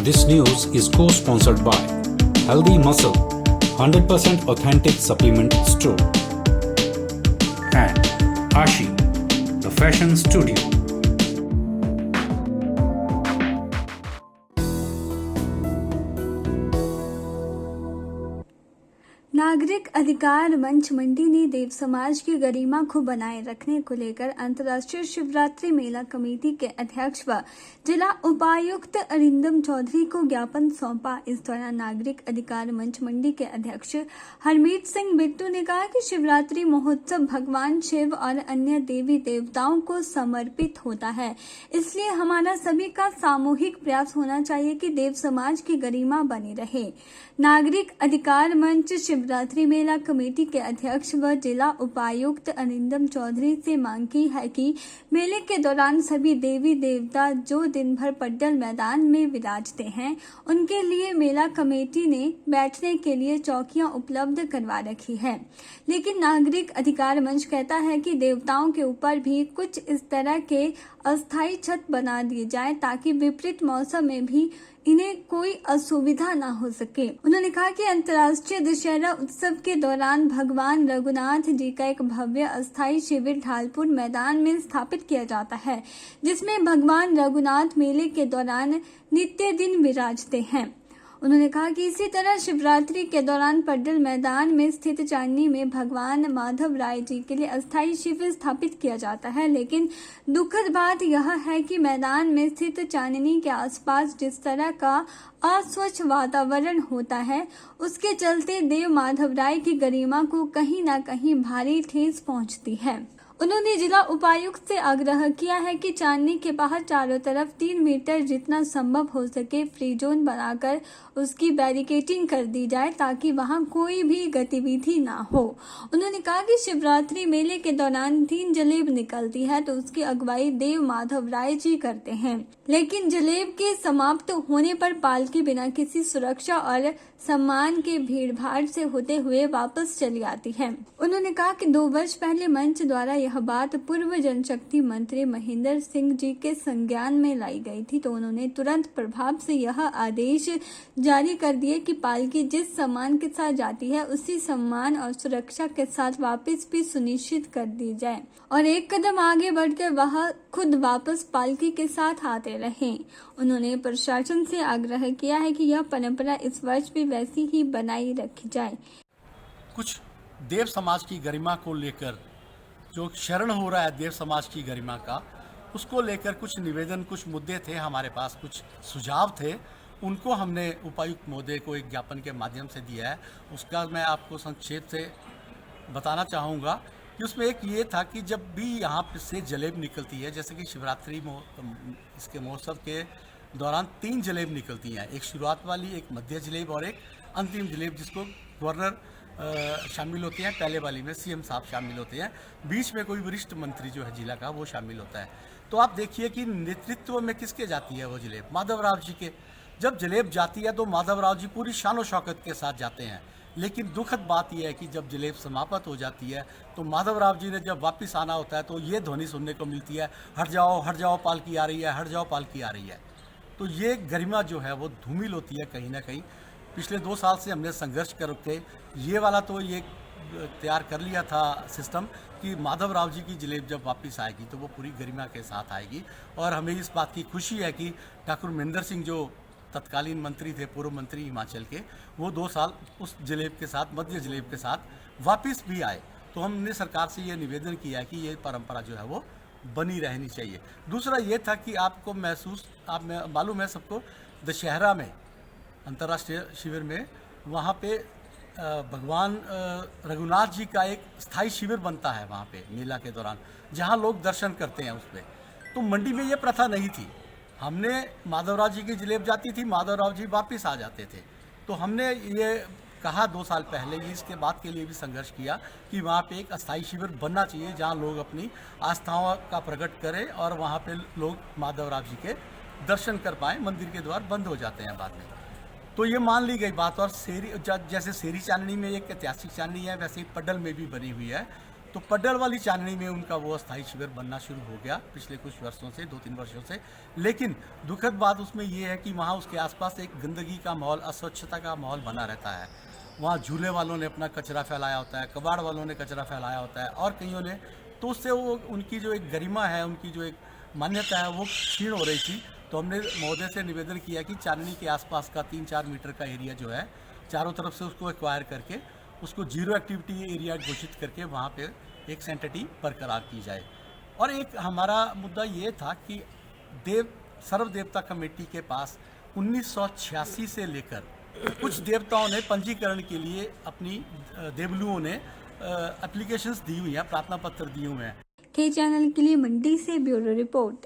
This news is co-sponsored by Healthy Muscle, 100% authentic supplement store, and Ashi, the fashion studio. नागरिक अधिकार मंच मंडी ने देव समाज की गरिमा को बनाए रखने को लेकर अंतर्राष्ट्रीय शिवरात्रि मेला कमेटी के अध्यक्ष व जिला उपायुक्त अरिंदम चौधरी को ज्ञापन सौंपा। इस दौरान नागरिक अधिकार मंच मंडी के अध्यक्ष हरमीत सिंह बिट्टू ने कहा कि शिवरात्रि महोत्सव भगवान शिव और अन्य देवी देवताओं को समर्पित होता है, इसलिए हमारा सभी का सामूहिक प्रयास होना चाहिए कि देव समाज की गरिमा बनी रहे। नागरिक अधिकार मंच शिवरात्रि मेला कमेटी के अध्यक्ष व जिला उपायुक्त अरिंदम चौधरी से मांग की है कि मेले के दौरान सभी देवी देवता जो दिन भर पड्डल मैदान में विराजते हैं, उनके लिए मेला कमेटी ने बैठने के लिए चौकियां उपलब्ध करवा रखी है। लेकिन नागरिक अधिकार मंच कहता है कि देवताओं के ऊपर भी कुछ इस तरह के अस्थायी छत बना दिए जाए ताकि विपरीत मौसम में भी इन्हें कोई असुविधा न हो सके। उन्होंने कहा कि अंतर्राष्ट्रीय दशहरा उत्सव के दौरान भगवान रघुनाथ जी का एक भव्य अस्थायी शिविर ढालपुर मैदान में स्थापित किया जाता है, जिसमें भगवान रघुनाथ मेले के दौरान नित्य दिन विराजते हैं। उन्होंने कहा कि इसी तरह शिवरात्रि के दौरान पड्डल मैदान में स्थित चांदनी में भगवान माधव राय जी के लिए अस्थायी शिविर स्थापित किया जाता है, लेकिन दुखद बात यह है कि मैदान में स्थित चांदनी के आसपास जिस तरह का अस्वच्छ वातावरण होता है, उसके चलते देव माधव राय की गरिमा को कहीं न कहीं भारी ठेस पहुंचती है। उन्होंने जिला उपायुक्त से आग्रह किया है कि चांदनी के बाहर चारों तरफ 3 मीटर जितना संभव हो सके फ्री जोन बनाकर उसकी बैरिकेटिंग कर दी जाए ताकि वहां कोई भी गतिविधि ना हो। उन्होंने कहा कि शिवरात्रि मेले के दौरान 3 जलेब निकलती है तो उसकी अगुवाई देव माधव राय जी करते हैं, लेकिन जलेब के समाप्त होने पर पालकी बिना किसी सुरक्षा और सम्मान के भीड़-भाड़ से होते हुए वापस चली आती है। उन्होंने कहा कि 2 वर्ष पहले मंच द्वारा यह बात पूर्व जनशक्ति मंत्री महेंद्र सिंह जी के संज्ञान में लाई गई थी, तो उन्होंने तुरंत प्रभाव से यह आदेश जारी कर दिए कि पालकी जिस सम्मान के साथ जाती है उसी सम्मान और सुरक्षा के साथ वापस भी सुनिश्चित कर दी जाए और एक कदम आगे बढ़कर वह खुद वापस पालकी के साथ आते रहें। उन्होंने प्रशासन से आग्रह किया है कि यह परंपरा इस वर्ष भी वैसी ही बनाई रखी जाए। कुछ देव समाज की गरिमा को लेकर जो शरण हो रहा है देव समाज की गरिमा का, उसको लेकर कुछ निवेदन, कुछ मुद्दे थे हमारे पास, कुछ सुझाव थे, उनको हमने उपायुक्त महोदय को एक ज्ञापन के माध्यम से दिया है। उसका मैं आपको संक्षेप से बताना चाहूँगा कि उसमें एक ये था कि जब भी यहाँ से जलेब निकलती है, जैसे कि शिवरात्रि इसके महोत्सव के दौरान 3 जलेब निकलती हैं, एक शुरुआत वाली, एक मध्य जलेब और एक अंतिम जलेब, जिसको गवर्नर शामिल होते हैं, पहले वाली में सीएम साहब शामिल होते हैं, बीच में कोई वरिष्ठ मंत्री जो है जिला का वो शामिल होता है। तो आप देखिए कि नेतृत्व में किसके जाती है वो जलेब, माधवराव जी के। जब जलेब जाती है तो माधवराव जी पूरी शानो शौकत के साथ जाते हैं, लेकिन दुखद बात यह है कि जब जलेब समाप्त हो जाती है तो माधवराव जी ने जब वापस आना होता है तो ये ध्वनि सुनने को मिलती है, हट जाओ पालकी आ रही है, हट जाओ पालकी आ रही है। तो ये गरिमा जो है वो धूमिल होती है कहीं ना कहीं। पिछले 2 साल से हमने संघर्ष करके ये वाला तो ये तैयार कर लिया था सिस्टम कि माधवराव जी की जलेब जब वापस आएगी तो वो पूरी गरिमा के साथ आएगी। और हमें इस बात की खुशी है कि ठाकुर महेंद्र सिंह जो तत्कालीन मंत्री थे, पूर्व मंत्री हिमाचल के, वो 2 साल उस जलेब के साथ, मध्य जलेब के साथ वापस भी आए। तो हमने सरकार से ये निवेदन किया है कि ये परंपरा जो है वो बनी रहनी चाहिए। दूसरा ये था कि आपको मालूम है सबको, दशहरा में अंतर्राष्ट्रीय शिविर में वहाँ पे भगवान रघुनाथ जी का एक स्थायी शिविर बनता है वहाँ पे मेला के दौरान, जहाँ लोग दर्शन करते हैं उस पर। तो मंडी में ये प्रथा नहीं थी। हमने माधवराव जी की जलेब जाती थी, माधवराव जी वापस आ जाते थे। तो हमने ये कहा 2 साल पहले ही, इसके बाद के लिए भी संघर्ष किया कि वहाँ पे एक अस्थायी शिविर बनना चाहिए जहाँ लोग अपनी आस्थाओं का प्रकट करें और वहाँ पे लोग माधवराव जी के दर्शन कर पाएँ। मंदिर के द्वार बंद हो जाते हैं बाद में। तो ये मान ली गई बात। और जैसे शेरी चांदनी में एक ऐतिहासिक चांदनी है, वैसे ही पड्डल में भी बनी हुई है। तो पड्डल वाली चांदनी में उनका वो अस्थायी शिविर बनना शुरू हो गया पिछले कुछ वर्षों से, 2-3 वर्षों से। लेकिन दुखद बात उसमें ये है कि वहाँ उसके आसपास एक गंदगी का माहौल, अस्वच्छता का माहौल बना रहता है। वहाँ झूले वालों ने अपना कचरा फैलाया होता है, कबाड़ वालों ने कचरा फैलाया होता है और कईयों ने, तो उससे वो उनकी जो एक गरिमा है, उनकी जो एक मान्यता है वो क्षीण हो रही थी। तो हमने महोदय से निवेदन किया कि चांदनी के आसपास का 3-4 मीटर का एरिया जो है, चारों तरफ से उसको एक्वायर करके उसको जीरो एक्टिविटी एरिया घोषित करके वहाँ पे एक सेंटिटी बरकरार की जाए। और एक हमारा मुद्दा ये था कि सर्व देवता कमेटी के पास 1986 से लेकर कुछ देवताओं ने पंजीकरण के लिए अपनी देवलुओं ने एप्लीकेशंस दी हुई हैं, प्रार्थना पत्र दिए हुए हैं। के चैनल के लिए मंडी से ब्यूरो रिपोर्ट।